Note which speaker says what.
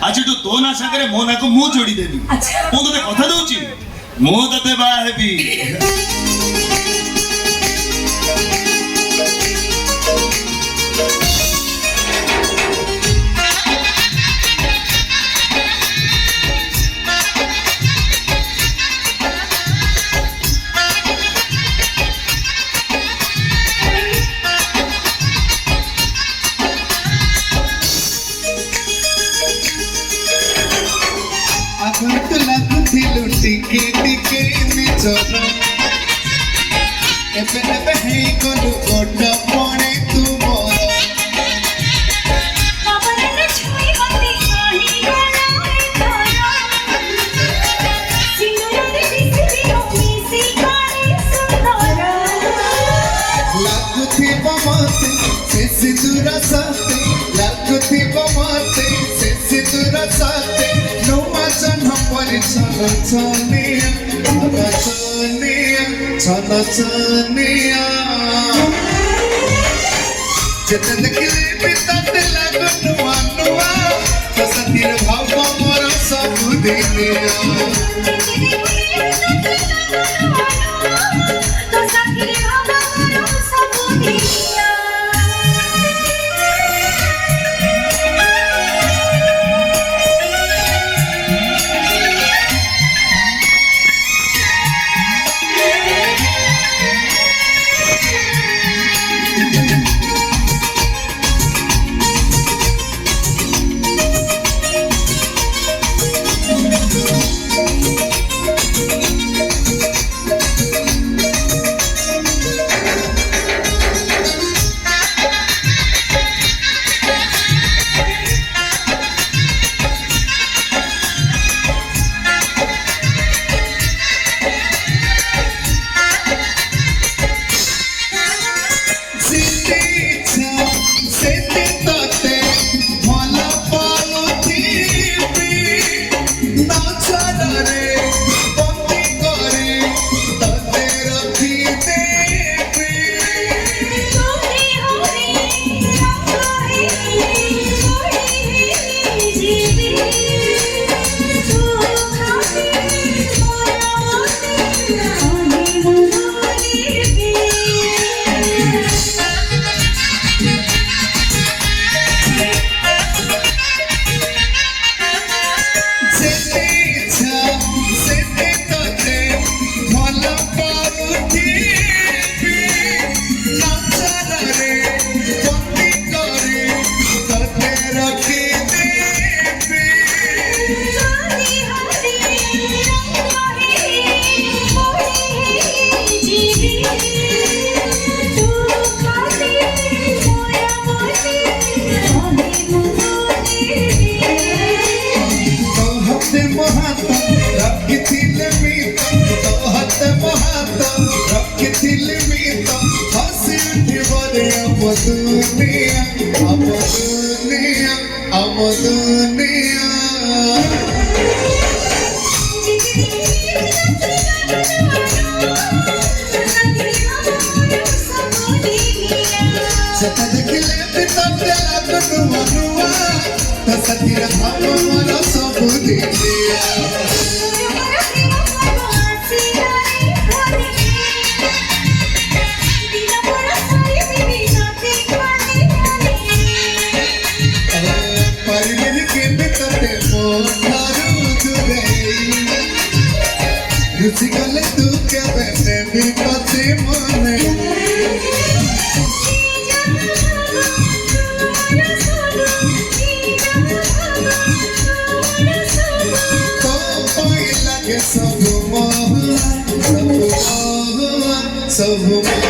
Speaker 1: ଆଜିଠୁ ତୋ ନା ସାଙ୍ଗରେ ମୋ ନାକୁ ମୁଁ ଯୋଡ଼ିଦେବି। ମୁଁ ତତେ କଥା ଦଉଛି ମୁଁ ତତେ ବାହା ହେବି।
Speaker 2: टिके टिके निचर एबे एबे हे गलु गोट पणे तुमर
Speaker 3: बाबरे छुई मते काही गला तारा सिंदूर दिसि मिसी काली सुंदर
Speaker 2: लागुथि बमते से सिंदूर साथे लागुथि बमते से सिंदूर साथे नुमा जन्म परिचय चनिया चनिया चनिया जते देखले पिताते लागो नुआ नुआ तो सतीर भाव मोर सब दिनिया
Speaker 3: तो साथी बाबा मोर सब दिया
Speaker 2: सब